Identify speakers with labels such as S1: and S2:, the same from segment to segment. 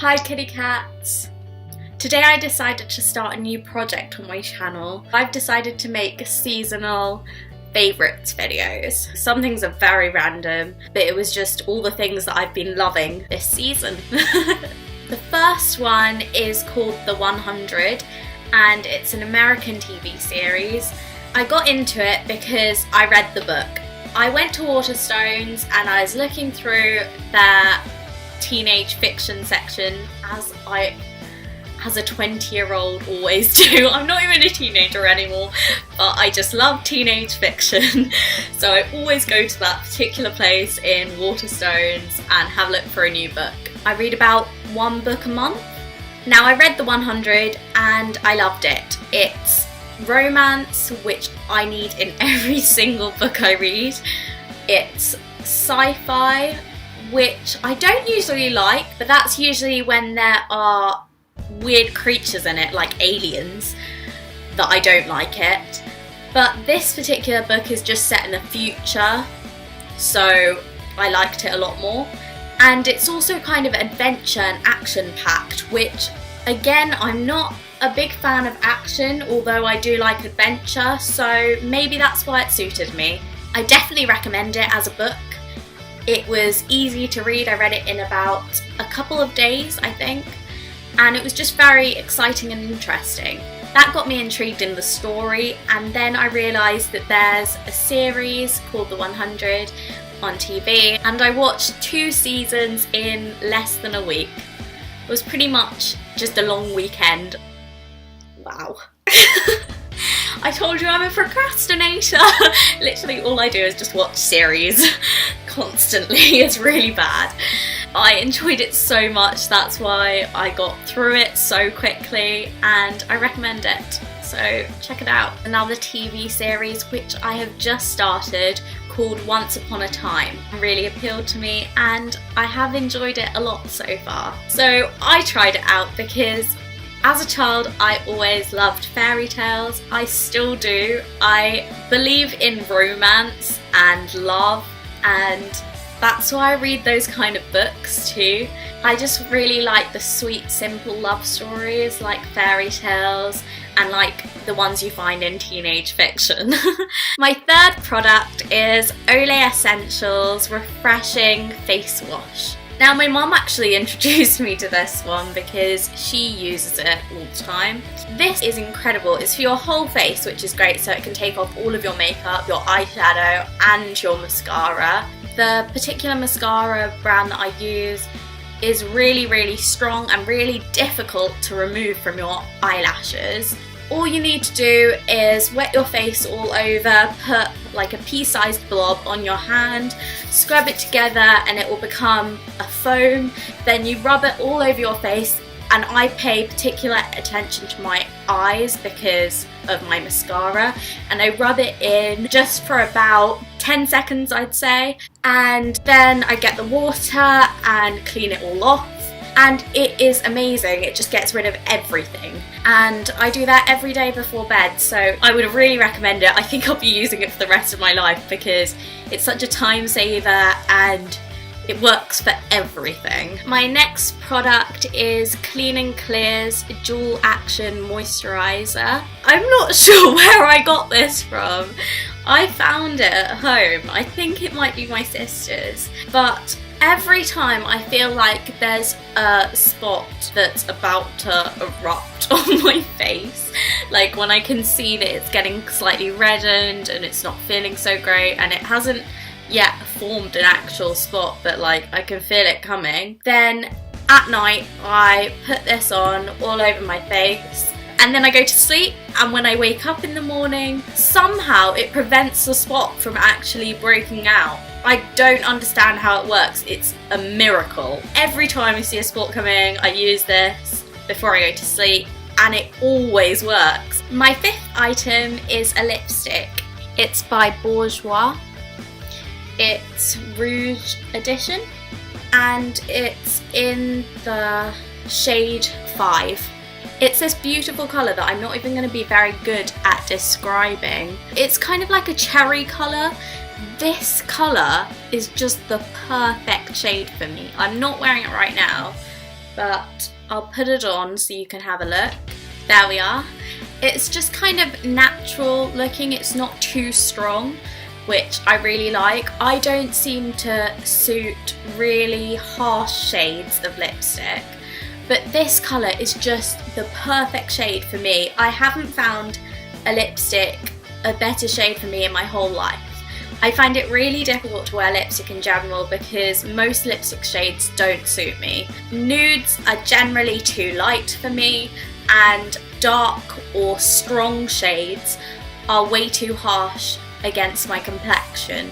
S1: Hi kitty cats! Today I decided to start a new project on my channel. I've decided to make seasonal favourites videos. Some things are very random, but it was just all the things that I've been loving this season. The first one is called The 100 and it's an American TV series. I got into it because I read the book. I went to Waterstones and I was looking through their teenage fiction section as a 20-year-old always do. I'm not even a teenager anymore, but I just love teenage fiction. So I always go to that particular place in Waterstones and have a look for a new book. I read about one book a month. Now I read The 100 and I loved it. It's romance, which I need in every single book I read. It's sci-fi, which I don't usually like, but that's usually when there are weird creatures in it, like aliens, that I don't like it. But this particular book is just set in the future, so I liked it a lot more. And it's also kind of adventure and action-packed, which, again, I'm not a big fan of action, although I do like adventure, so maybe that's why it suited me. I definitely recommend it as a book. It was easy to read. I read it in about a couple of days, I think, and it was just very exciting and interesting. That got me intrigued in the story, and then I realised that there's a series called The 100 on TV, and I watched 2 seasons in less than a week. It was pretty much just a long weekend. Wow. I told you I'm a procrastinator. Literally all I do is just watch series constantly. It's really bad. I enjoyed it so much, that's why I got through it so quickly, and I recommend it. So check it out. Another TV series which I have just started called Once Upon a Time really appealed to me, and I have enjoyed it a lot so far. So I tried it out because as a child, I always loved fairy tales. I still do. I believe in romance and love, and that's why I read those kind of books too. I just really like the sweet, simple love stories like fairy tales and like the ones you find in teenage fiction. My third product is Olay Essentials Refreshing Face Wash. Now my mum actually introduced me to this one because she uses it all the time. This is incredible. It's for your whole face, which is great, so it can take off all of your makeup, your eyeshadow and your mascara. The particular mascara brand that I use is really strong and really difficult to remove from your eyelashes. All you need to do is wet your face all over, put like a pea-sized blob on your hand, scrub it together and it will become a foam. Then you rub it all over your face, and I pay particular attention to my eyes because of my mascara, and I rub it in just for about 10 seconds I'd say, and then I get the water and clean it all off. And it is amazing. It just gets rid of everything. And I do that every day before bed, so I would really recommend it. I think I'll be using it for the rest of my life because it's such a time saver and it works for everything. My next product is Clean & Clear's Dual Action Moisturiser. I'm not sure where I got this from. I found it at home. I think it might be my sister's, but every time I feel like there's a spot that's about to erupt on my face, like when I can see that it's getting slightly reddened and it's not feeling so great and it hasn't yet formed an actual spot, but like I can feel it coming, then at night I put this on all over my face and then I go to sleep, and when I wake up in the morning, somehow it prevents the spot from actually breaking out. I don't understand how it works. It's a miracle. Every time I see a spot coming, I use this before I go to sleep, and it always works. My 5th item is a lipstick. It's by Bourjois. It's Rouge Edition, and it's in the shade 5. It's this beautiful colour that I'm not even going to be very good at describing. It's kind of like a cherry colour. This colour is just the perfect shade for me. I'm not wearing it right now, but I'll put it on so you can have a look. There we are. It's just kind of natural looking, it's not too strong, which I really like. I don't seem to suit really harsh shades of lipstick, but this colour is just the perfect shade for me. I haven't found a lipstick a better shade for me in my whole life. I find it really difficult to wear lipstick in general because most lipstick shades don't suit me. Nudes are generally too light for me, and dark or strong shades are way too harsh against my complexion.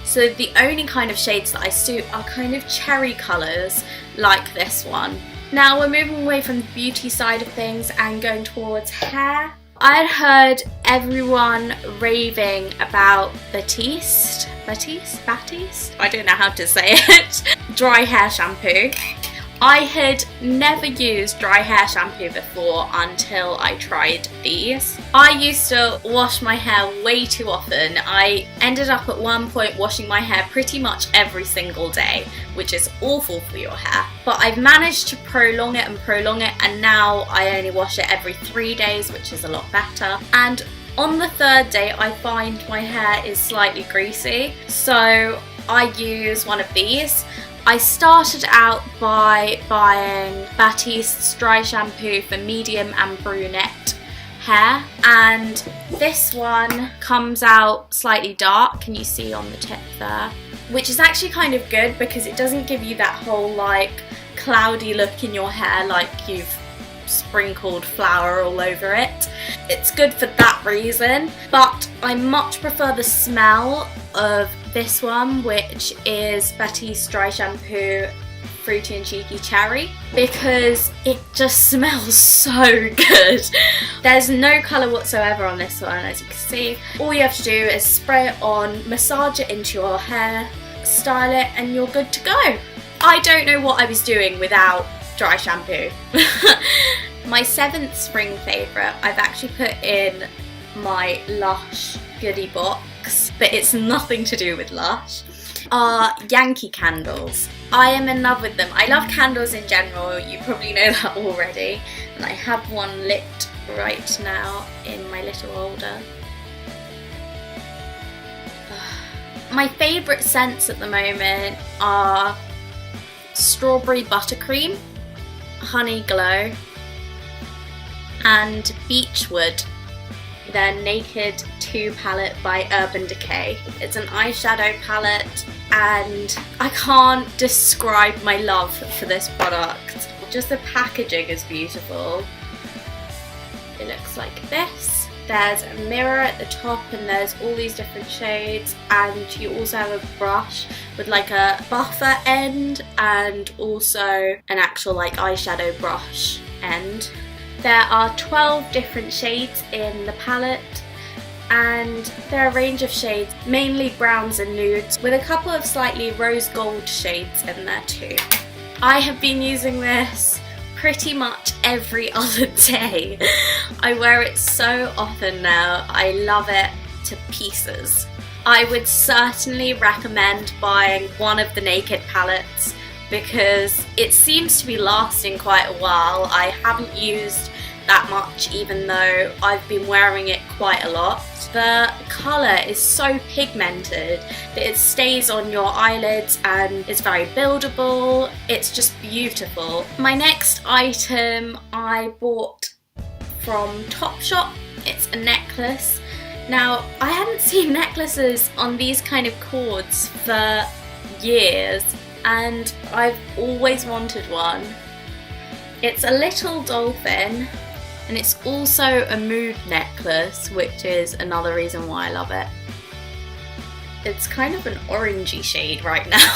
S1: So the only kind of shades that I suit are kind of cherry colours like this one. Now we're moving away from the beauty side of things and going towards hair. I had heard everyone raving about Batiste, I don't know how to say it, dry hair shampoo. I had never used dry hair shampoo before until I tried these. I used to wash my hair way too often. I ended up at one point washing my hair pretty much every single day, which is awful for your hair. But I've managed to prolong it, and now I only wash it every 3 days, which is a lot better. And on the third day, I find my hair is slightly greasy, so I use one of these. I started out by buying Batiste's dry shampoo for medium and brunette hair, and this one comes out slightly dark, can you see on the tip there? Which is actually kind of good because it doesn't give you that whole like cloudy look in your hair like you've sprinkled flour all over it. It's good for that reason, but I much prefer the smell of this one, which is Batiste's dry shampoo Fruity and Cheeky Cherry, because it just smells so good. There's no colour whatsoever on this one, as you can see. All you have to do is spray it on, massage it into your hair, style it, and you're good to go. I don't know what I was doing without dry shampoo. My 7th spring favourite, I've actually put in my Lush goodie box, but it's nothing to do with Lush, are Yankee candles. I am in love with them. I love candles in general, you probably know that already, and I have one lit right now in my little holder. My favourite scents at the moment are Strawberry Buttercream, Honey Glow, and Beechwood, their Naked 2 palette by Urban Decay. It's an eyeshadow palette, and I can't describe my love for this product. Just the packaging is beautiful. It looks like this. There's a mirror at the top and there's all these different shades, and you also have a brush with like a buffer end and also an actual like eyeshadow brush end. There are 12 different shades in the palette, and there are a range of shades, mainly browns and nudes, with a couple of slightly rose gold shades in there too. I have been using this pretty much every other day. I wear it so often now, I love it to pieces. I would certainly recommend buying one of the Naked palettes because it seems to be lasting quite a while. I haven't used that much even though I've been wearing it quite a lot. The colour is so pigmented that it stays on your eyelids and it's very buildable. It's just beautiful. My next item I bought from Topshop. It's a necklace. Now, I hadn't seen necklaces on these kind of cords for years, and I've always wanted one. It's a little dolphin, and it's also a mood necklace, which is another reason why I love it. It's kind of an orangey shade right now.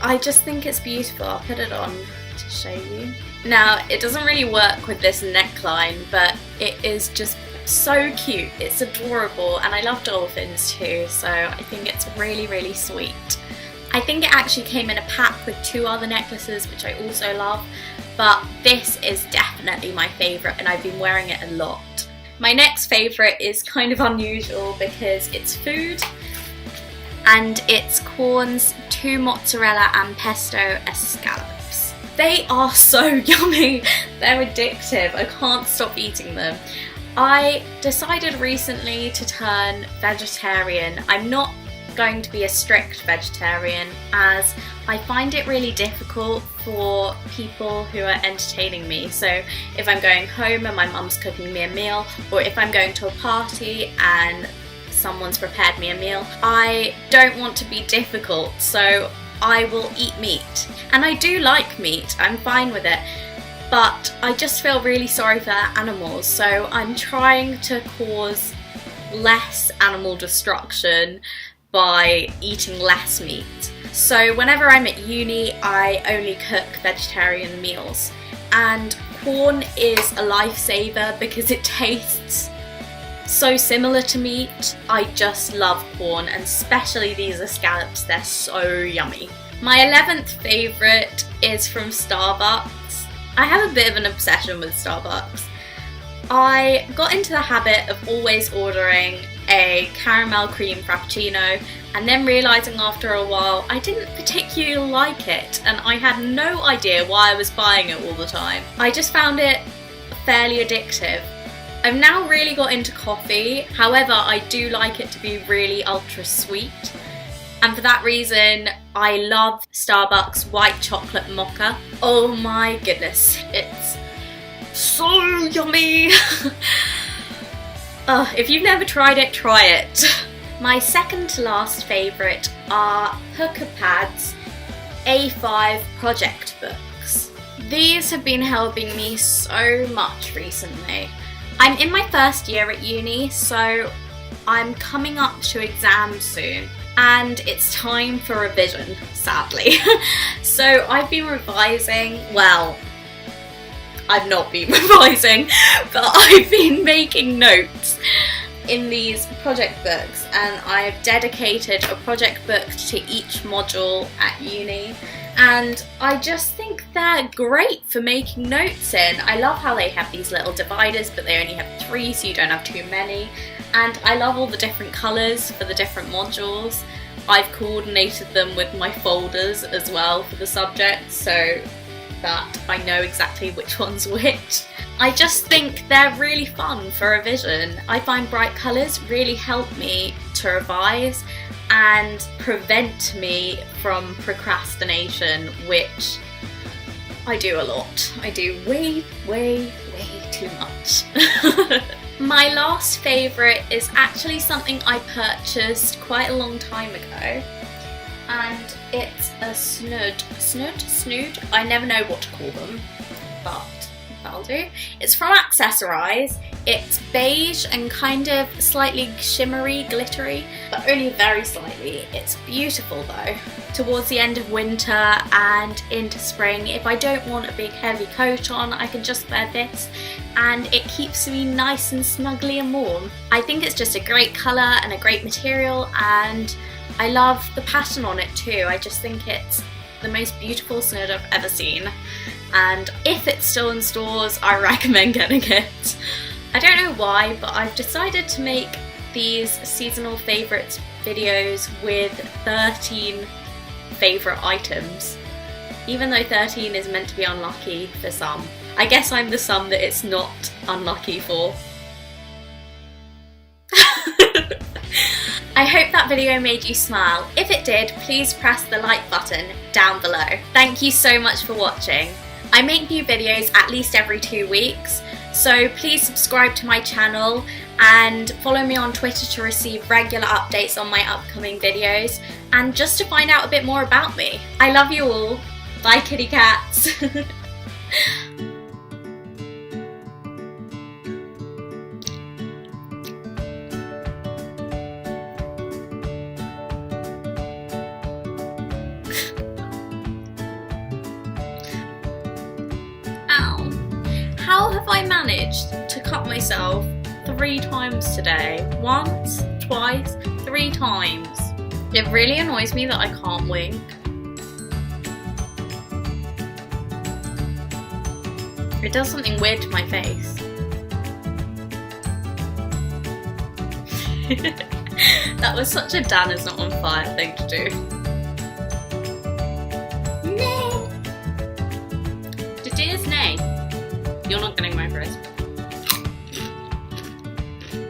S1: I just think it's beautiful. I'll put it on to show you. Now, it doesn't really work with this neckline, but it is just so cute. It's adorable, and I love dolphins too, so I think it's really, really sweet. I think it actually came in a pack with 2 other necklaces, which I also love, but this is definitely my favourite and I've been wearing it a lot. My next favourite is kind of unusual because it's food, and it's Corn's 2 mozzarella and pesto escallops. They are so yummy. They're addictive. I can't stop eating them. I decided recently to turn vegetarian. I'm not going to be a strict vegetarian as I find it really difficult for people who are entertaining me. So if I'm going home and my mum's cooking me a meal, or if I'm going to a party and someone's prepared me a meal, I don't want to be difficult, so I will eat meat. And I do like meat, I'm fine with it, but I just feel really sorry for animals, so I'm trying to cause less animal destruction by eating less meat. So whenever I'm at uni, I only cook vegetarian meals, and corn is a lifesaver because it tastes so similar to meat. I just love corn, and especially these scallops, they're so yummy. My 11th favourite is from Starbucks. I have a bit of an obsession with Starbucks. I got into the habit of always ordering a caramel cream frappuccino and then realising after a while I didn't particularly like it, and I had no idea why I was buying it all the time. I just found it fairly addictive. I've now really got into coffee, however I do like it to be really ultra sweet, and for that reason I love Starbucks white chocolate mocha. Oh my goodness, it's so yummy! If you've never tried it, try it. My second to last favourite are PURRRR-USE A5 project books. These have been helping me so much recently. I'm in my first year at uni, so I'm coming up to exams soon, and it's time for revision, sadly. So I've been revising, well, I've not been revising, but I've been making notes in these project books, and I've dedicated a project book to each module at uni, and I just think they're great for making notes in. I love how they have these little dividers, but they only have 3 so you don't have too many, and I love all the different colours for the different modules. I've coordinated them with my folders as well for the subjects so that I know exactly which one's which. I just think they're really fun for revision. I find bright colours really help me to revise and prevent me from procrastination, which I do a lot. I do way too much. My last favourite is actually something I purchased quite a long time ago, and it's a snood? I never know what to call them, but that'll do. It's from Accessorize. It's beige and kind of slightly shimmery, glittery, but only very slightly. It's beautiful though. Towards the end of winter and into spring, if I don't want a big heavy coat on, I can just wear this and it keeps me nice and snuggly and warm. I think it's just a great colour and a great material, and I love the pattern on it too. I just think it's the most beautiful snood I've ever seen, and if it's still in stores, I recommend getting it. I don't know why, but I've decided to make these seasonal favourites videos with 13 favourite items, even though 13 is meant to be unlucky for some. I guess I'm the sum that it's not unlucky for. I hope that video made you smile. If it did, please press the like button down below. Thank you so much for watching. I make new videos at least every 2 weeks, so please subscribe to my channel and follow me on Twitter to receive regular updates on my upcoming videos and just to find out a bit more about me. I love you all. Bye kitty cats. How have I managed to cut myself 3 times today? Once, twice, 3 times. It really annoys me that I can't wink. It does something weird to my face. That was such a Dan is not on fire thing to do. No. Disney. You're not getting my frisbee.